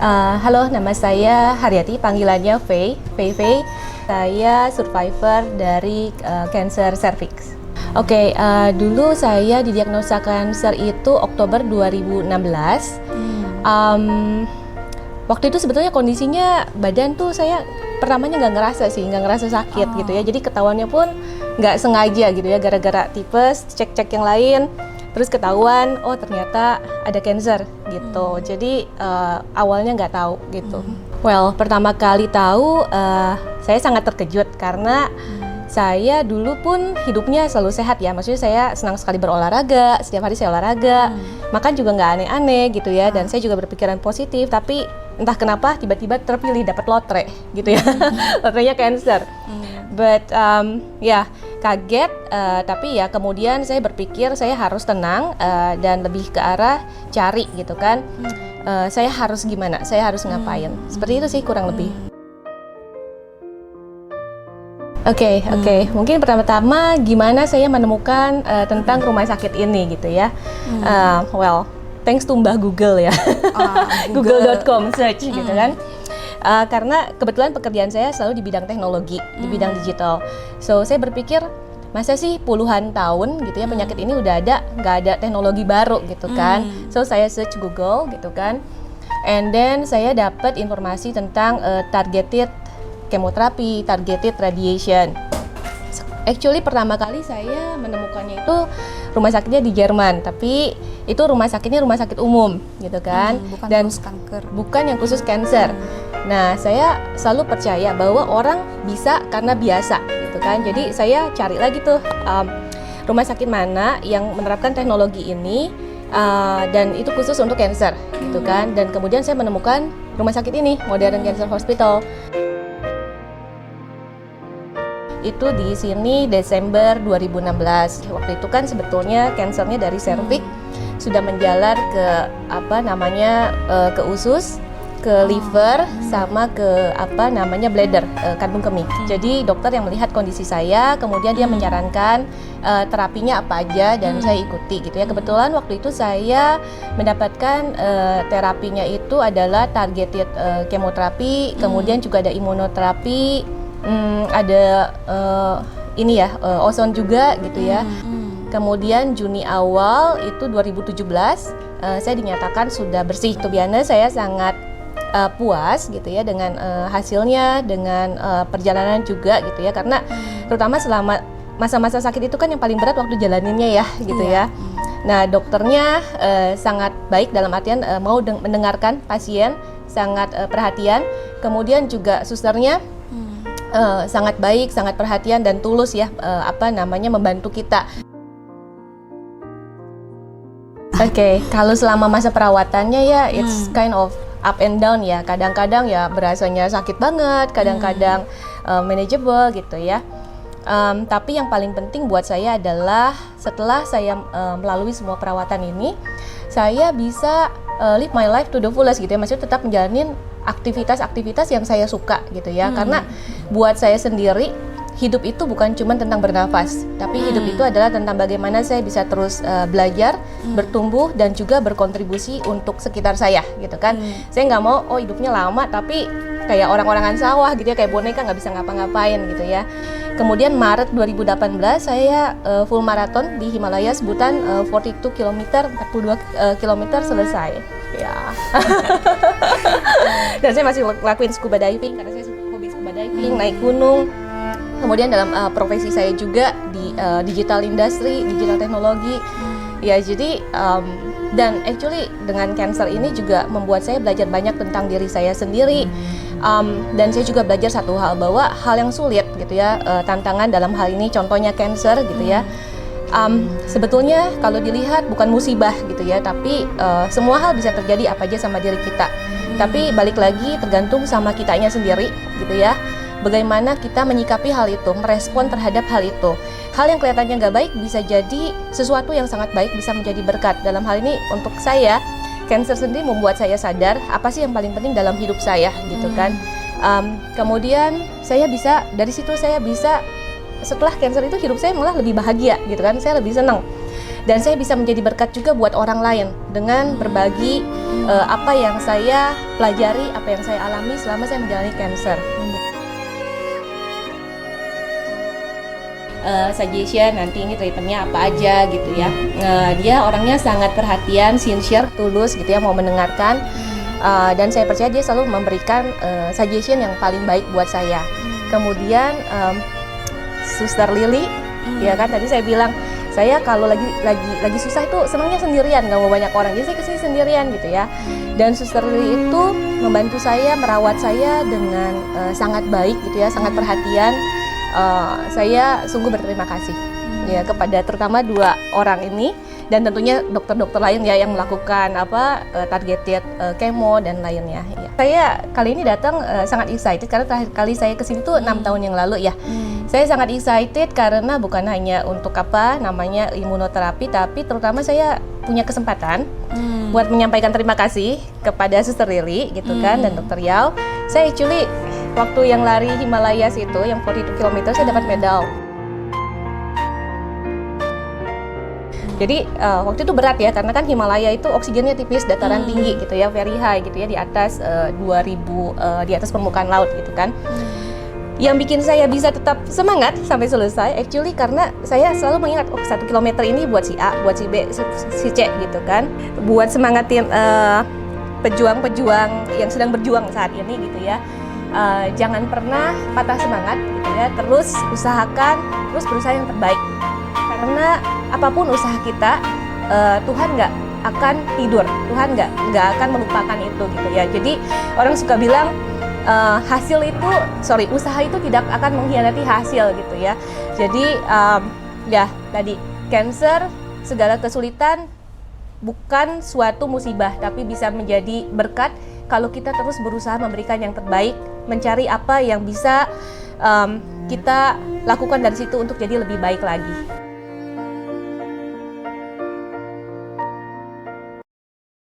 Halo, nama saya Haryati, panggilannya Faye. Saya survivor dari kanker cervix. Oke, dulu saya didiagnosa kanker itu Oktober 2016. Waktu itu sebetulnya kondisinya badan tuh saya pertamanya nggak ngerasa sakit gitu ya. Jadi ketahuannya pun nggak sengaja gitu ya, gara-gara tipes, cek-cek yang lain. Terus ketahuan, oh ternyata ada cancer gitu. Jadi awalnya nggak tahu gitu. Well, pertama kali tahu saya sangat terkejut karena saya dulu pun hidupnya selalu sehat ya. Maksudnya saya senang sekali berolahraga, setiap hari saya olahraga. Makan juga nggak aneh-aneh gitu ya. Dan saya juga berpikiran positif, tapi entah kenapa tiba-tiba terpilih dapat lotre gitu ya. Lotrenya cancer. But kaget, tapi ya kemudian saya berpikir saya harus tenang dan lebih ke arah cari gitu kan. Saya harus gimana, saya harus ngapain. Seperti itu sih kurang lebih. Oke. Mungkin pertama-tama gimana saya menemukan tentang rumah sakit ini gitu ya. Thanks to Mbah Google ya. Google.com search gitu kan. Karena kebetulan pekerjaan saya selalu di bidang teknologi, di bidang digital. So saya berpikir masa sih puluhan tahun gitu ya penyakit ini udah ada, nggak ada teknologi baru gitu kan. So saya search Google gitu kan, and then saya dapat informasi tentang targeted chemotherapy, targeted radiation. Actually pertama kali saya menemukannya itu rumah sakitnya di Jerman, tapi itu rumah sakitnya rumah sakit umum gitu kan, bukan dan khusus kanker. Bukan yang khusus cancer. Nah, saya selalu percaya bahwa orang bisa karena biasa gitu kan. Jadi saya cari lagi tuh rumah sakit mana yang menerapkan teknologi ini dan itu khusus untuk cancer gitu kan. Dan kemudian saya menemukan rumah sakit ini, Modern Cancer Hospital. Itu di sini Desember 2016. Waktu itu kan sebetulnya kansernya dari cervix sudah menjalar ke ke usus, ke liver, sama ke bladder, kandung kemih. Jadi dokter yang melihat kondisi saya, kemudian dia menyarankan terapinya apa aja dan saya ikuti gitu ya. Kebetulan waktu itu saya mendapatkan terapinya itu adalah targeted chemoterapi, kemudian juga ada imunoterapi, ada ozon juga gitu ya. Kemudian Juni awal itu 2017 saya dinyatakan sudah bersih. To be honest, saya sangat puas gitu ya dengan hasilnya, dengan perjalanan juga gitu ya, karena terutama selama masa-masa sakit itu kan yang paling berat waktu jalaninnya ya gitu ya. Nah dokternya sangat baik dalam artian mau mendengarkan pasien, sangat perhatian. Kemudian juga susternya sangat baik, sangat perhatian dan tulus ya membantu kita. Oke, kalau selama masa perawatannya ya it's kind of up and down ya. Kadang-kadang ya berasanya sakit banget, kadang-kadang manageable gitu ya. Tapi yang paling penting buat saya adalah setelah saya melalui semua perawatan ini, saya bisa live my life to the fullest gitu ya. Maksudnya tetap menjalanin aktivitas-aktivitas yang saya suka gitu ya. Karena buat saya sendiri hidup itu bukan cuma tentang bernafas, tapi hidup itu adalah tentang bagaimana saya bisa terus belajar, bertumbuh dan juga berkontribusi untuk sekitar saya gitu kan. Saya nggak mau hidupnya lama tapi kayak orang-orangan sawah gitu ya, kayak boneka nggak bisa ngapa-ngapain gitu ya. Kemudian Maret 2018 saya full marathon di Himalaya sebutan 42 km, 42 km selesai ya. Dan saya masih lakuin scuba diving karena saya hobi scuba diving, naik gunung. Kemudian dalam profesi saya juga di digital industry, digital teknologi. Ya jadi dan actually dengan cancer ini juga membuat saya belajar banyak tentang diri saya sendiri. Dan saya juga belajar satu hal, bahwa hal yang sulit gitu ya, tantangan dalam hal ini contohnya cancer gitu ya. Sebetulnya kalau dilihat bukan musibah gitu ya, tapi semua hal bisa terjadi apa aja sama diri kita. Tapi balik lagi tergantung sama kitanya sendiri gitu ya. Bagaimana kita menyikapi hal itu, merespon terhadap hal itu. Hal yang kelihatannya nggak baik bisa jadi sesuatu yang sangat baik, bisa menjadi berkat. Dalam hal ini untuk saya, cancer sendiri membuat saya sadar apa sih yang paling penting dalam hidup saya gitu kan. Kemudian dari situ saya bisa setelah cancer itu hidup saya malah lebih bahagia gitu kan, saya lebih senang. dan saya bisa menjadi berkat juga buat orang lain dengan berbagi apa yang saya pelajari, apa yang saya alami selama saya menjalani cancer. Suggestion nanti ini treatmentnya apa aja gitu ya. Dia orangnya sangat perhatian, sincere, tulus gitu ya, mau mendengarkan. Dan saya percaya dia selalu memberikan suggestion yang paling baik buat saya. Kemudian Suster Lily, ya kan tadi saya bilang saya kalau lagi susah itu senangnya sendirian, nggak mau banyak orang, jadi saya kesini sendirian gitu ya. Dan Suster Lily itu membantu saya, merawat saya dengan sangat baik gitu ya, sangat perhatian. Saya sungguh berterima kasih ya kepada terutama 2 orang ini, dan tentunya dokter-dokter lain ya yang melakukan targeted kemo dan lainnya ya. Saya kali ini datang sangat excited karena terakhir kali saya kesini tuh 6 tahun yang lalu ya. Saya sangat excited karena bukan hanya untuk imunoterapi, tapi terutama saya punya kesempatan buat menyampaikan terima kasih kepada Suster Lily gitu kan, dan Dr. Yao. Saya actually waktu yang lari Himalayas itu, yang 42 km, saya dapat medal. Jadi waktu itu berat ya, karena kan Himalaya itu oksigennya tipis, dataran tinggi gitu ya, very high gitu ya, di atas 2000, di atas permukaan laut gitu kan. Yang bikin saya bisa tetap semangat sampai selesai, actually karena saya selalu mengingat, 1 kilometer ini buat si A, buat si B, si C gitu kan. Buat semangatin pejuang-pejuang yang sedang berjuang saat ini gitu ya. Jangan pernah patah semangat gitu ya, terus usahakan, terus berusaha yang terbaik, karena apapun usaha kita, Tuhan nggak akan tidur, Tuhan nggak akan melupakan itu gitu ya. Jadi orang suka bilang usaha itu tidak akan mengkhianati hasil gitu ya. Jadi ya tadi, cancer, segala kesulitan bukan suatu musibah, tapi bisa menjadi berkat kalau kita terus berusaha memberikan yang terbaik, mencari apa yang bisa kita lakukan dari situ untuk jadi lebih baik lagi.